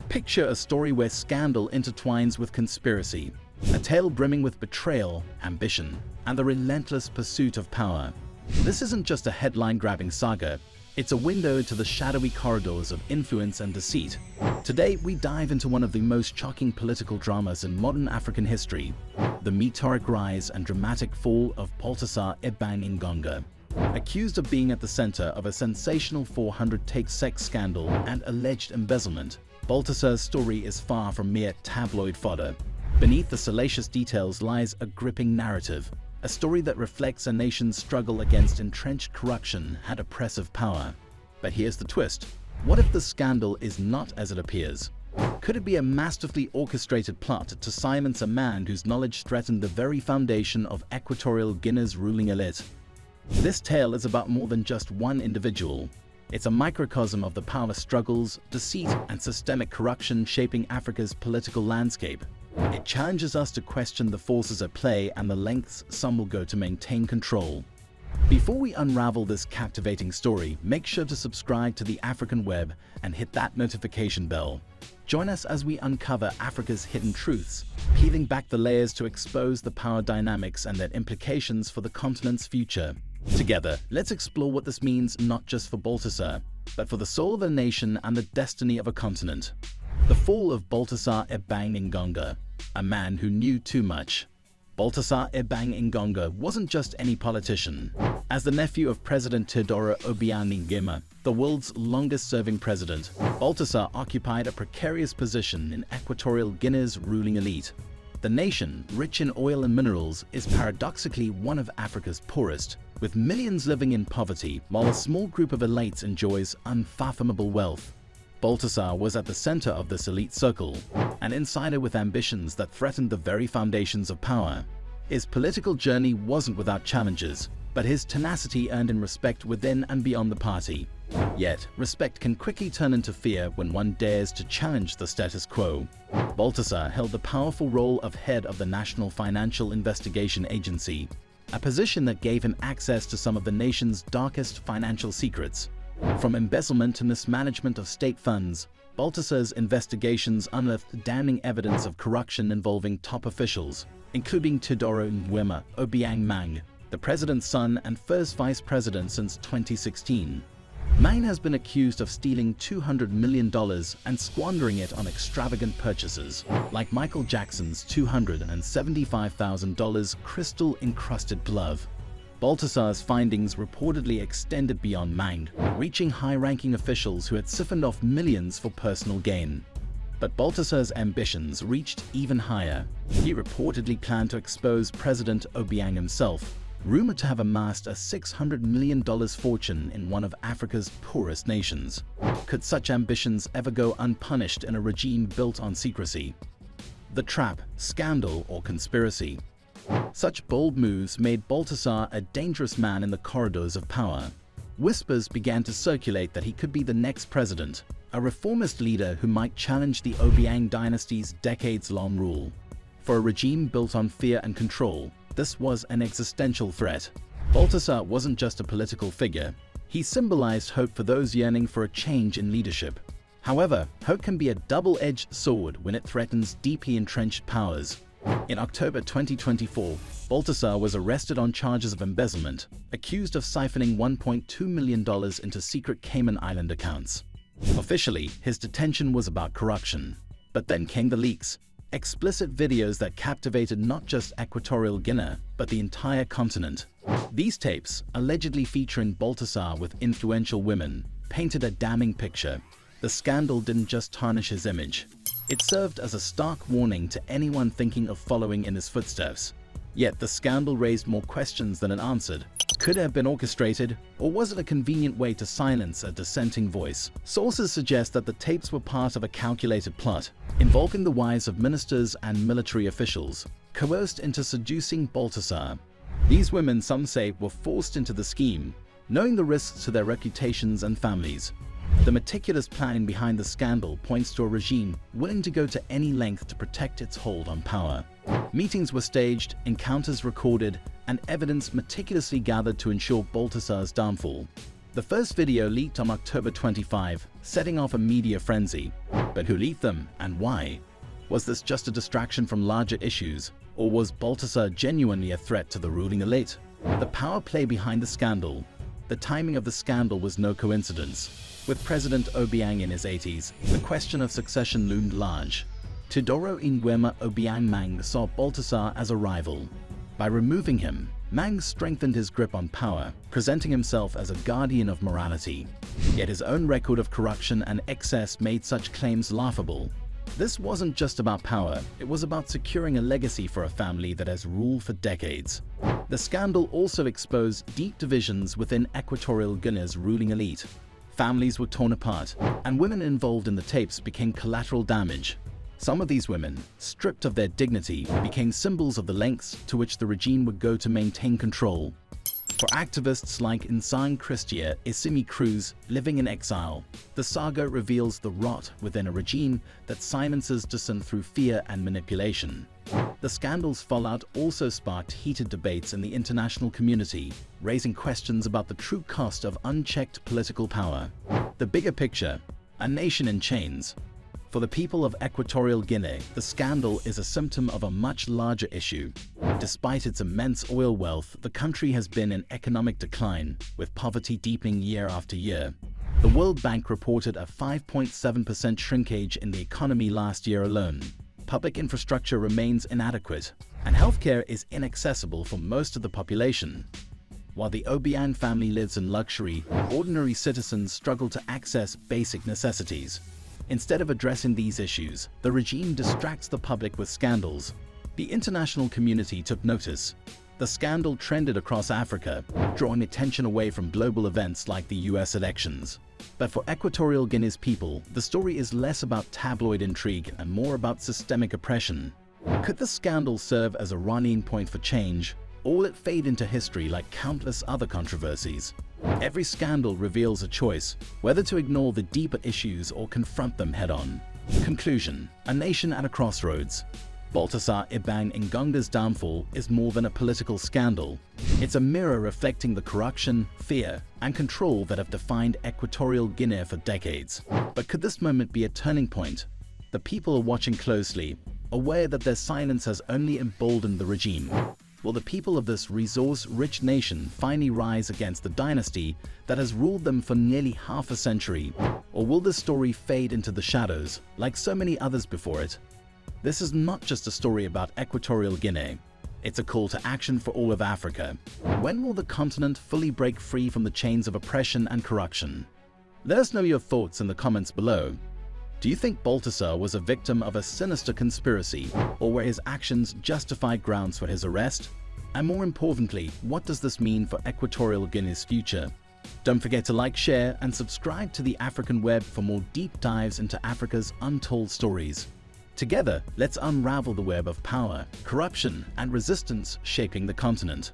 Picture a story where scandal intertwines with conspiracy, a tale brimming with betrayal, ambition, and the relentless pursuit of power. This isn't just a headline-grabbing saga, it's a window to the shadowy corridors of influence and deceit. Today, we dive into one of the most shocking political dramas in modern African history, the meteoric rise and dramatic fall of Baltasar Ebang Engonga. Accused of being at the center of a sensational 400-take sex scandal and alleged embezzlement, Baltasar's story is far from mere tabloid fodder. Beneath the salacious details lies a gripping narrative, a story that reflects a nation's struggle against entrenched corruption and oppressive power. But here's the twist. What if the scandal is not as it appears? Could it be a masterfully orchestrated plot to silence a man whose knowledge threatened the very foundation of Equatorial Guinea's ruling elite? This tale is about more than just one individual. It's a microcosm of the power struggles, deceit, and systemic corruption shaping Africa's political landscape. It challenges us to question the forces at play and the lengths some will go to maintain control. Before we unravel this captivating story, make sure to subscribe to the African Web and hit that notification bell. Join us as we uncover Africa's hidden truths, peeling back the layers to expose the power dynamics and their implications for the continent's future. Together, let's explore what this means not just for Baltasar, but for the soul of a nation and the destiny of a continent. The fall of Baltasar Ebang Engonga, a man who knew too much. Baltasar Ebang Engonga wasn't just any politician. As the nephew of President Teodoro Obiang Nguema, the world's longest-serving president, Baltasar occupied a precarious position in Equatorial Guinea's ruling elite. The nation, rich in oil and minerals, is paradoxically one of Africa's poorest, with millions living in poverty, while a small group of elites enjoys unfathomable wealth. Baltasar was at the center of this elite circle, an insider with ambitions that threatened the very foundations of power. His political journey wasn't without challenges, but his tenacity earned him respect within and beyond the party. Yet, respect can quickly turn into fear when one dares to challenge the status quo. Baltasar held the powerful role of head of the National Financial Investigation Agency, a position that gave him access to some of the nation's darkest financial secrets. From embezzlement to mismanagement of state funds, Baltasar's investigations unearthed damning evidence of corruption involving top officials, including Teodoro Nguema Obiang, the president's son and first vice president since 2016. Mang has been accused of stealing $200 million and squandering it on extravagant purchases, like Michael Jackson's $275,000 crystal-encrusted glove. Baltasar's findings reportedly extended beyond Mang, reaching high-ranking officials who had siphoned off millions for personal gain. But Baltasar's ambitions reached even higher. He reportedly planned to expose President Obiang himself, rumored to have amassed a $600 million fortune in one of Africa's poorest nations. Could such ambitions ever go unpunished in a regime built on secrecy? The trap, scandal, or conspiracy? Such bold moves made Baltasar a dangerous man in the corridors of power. Whispers began to circulate that he could be the next president, a reformist leader who might challenge the Obiang dynasty's decades-long rule. For a regime built on fear and control, this was an existential threat. Baltasar wasn't just a political figure. He symbolized hope for those yearning for a change in leadership. However, hope can be a double-edged sword when it threatens deeply entrenched powers. In October 2024, Baltasar was arrested on charges of embezzlement, accused of siphoning $1.2 million into secret Cayman Island accounts. Officially, his detention was about corruption. But then came the leaks, explicit videos that captivated not just Equatorial Guinea, but the entire continent. These tapes, allegedly featuring Baltasar with influential women, painted a damning picture. The scandal didn't just tarnish his image. It served as a stark warning to anyone thinking of following in his footsteps. Yet the scandal raised more questions than it answered. Could it have been orchestrated, or was it a convenient way to silence a dissenting voice? Sources suggest that the tapes were part of a calculated plot, involving the wives of ministers and military officials, coerced into seducing Baltasar. These women, some say, were forced into the scheme, knowing the risks to their reputations and families. The meticulous planning behind the scandal points to a regime willing to go to any length to protect its hold on power. Meetings were staged, encounters recorded, and evidence meticulously gathered to ensure Baltasar's downfall. The first video leaked on October 25, setting off a media frenzy. But who leaked them and why? Was this just a distraction from larger issues, or was Baltasar genuinely a threat to the ruling elite? The power play behind the scandal. The timing of the scandal was no coincidence. With President Obiang in his 80s, the question of succession loomed large. Teodoro Nguema Obiang Mang saw Baltasar as a rival. By removing him, Mang strengthened his grip on power, presenting himself as a guardian of morality. Yet his own record of corruption and excess made such claims laughable. This wasn't just about power, it was about securing a legacy for a family that has ruled for decades. The scandal also exposed deep divisions within Equatorial Guinea's ruling elite. Families were torn apart, and women involved in the tapes became collateral damage. Some of these women, stripped of their dignity, became symbols of the lengths to which the regime would go to maintain control. For activists like Insang Christia Isimi Cruz living in exile, the saga reveals the rot within a regime that silences dissent through fear and manipulation. The scandal's fallout also sparked heated debates in the international community, raising questions about the true cost of unchecked political power. The bigger picture, a nation in chains. For the people of Equatorial Guinea, the scandal is a symptom of a much larger issue. Despite its immense oil wealth, the country has been in economic decline, with poverty deepening year after year. The World Bank reported a 5.7% shrinkage in the economy last year alone. Public infrastructure remains inadequate, and healthcare is inaccessible for most of the population. While the Obiang family lives in luxury, ordinary citizens struggle to access basic necessities. Instead of addressing these issues, the regime distracts the public with scandals. The international community took notice. The scandal trended across Africa, drawing attention away from global events like the US elections. But for Equatorial Guinea's people, the story is less about tabloid intrigue and more about systemic oppression. Could the scandal serve as a rallying point for change, or will it fade into history like countless other controversies? Every scandal reveals a choice, whether to ignore the deeper issues or confront them head-on. Conclusion: a nation at a crossroads. Baltasar Ebang Engonga's downfall is more than a political scandal. It's a mirror reflecting the corruption, fear, and control that have defined Equatorial Guinea for decades. But could this moment be a turning point? The people are watching closely, aware that their silence has only emboldened the regime. Will the people of this resource-rich nation finally rise against the dynasty that has ruled them for nearly half a century? Or will this story fade into the shadows, like so many others before it? This is not just a story about Equatorial Guinea. It's a call to action for all of Africa. When will the continent fully break free from the chains of oppression and corruption? Let us know your thoughts in the comments below. Do you think Baltasar was a victim of a sinister conspiracy, or were his actions justified grounds for his arrest? And more importantly, what does this mean for Equatorial Guinea's future? Don't forget to like, share, and subscribe to the African Web for more deep dives into Africa's untold stories. Together, let's unravel the web of power, corruption, and resistance shaping the continent.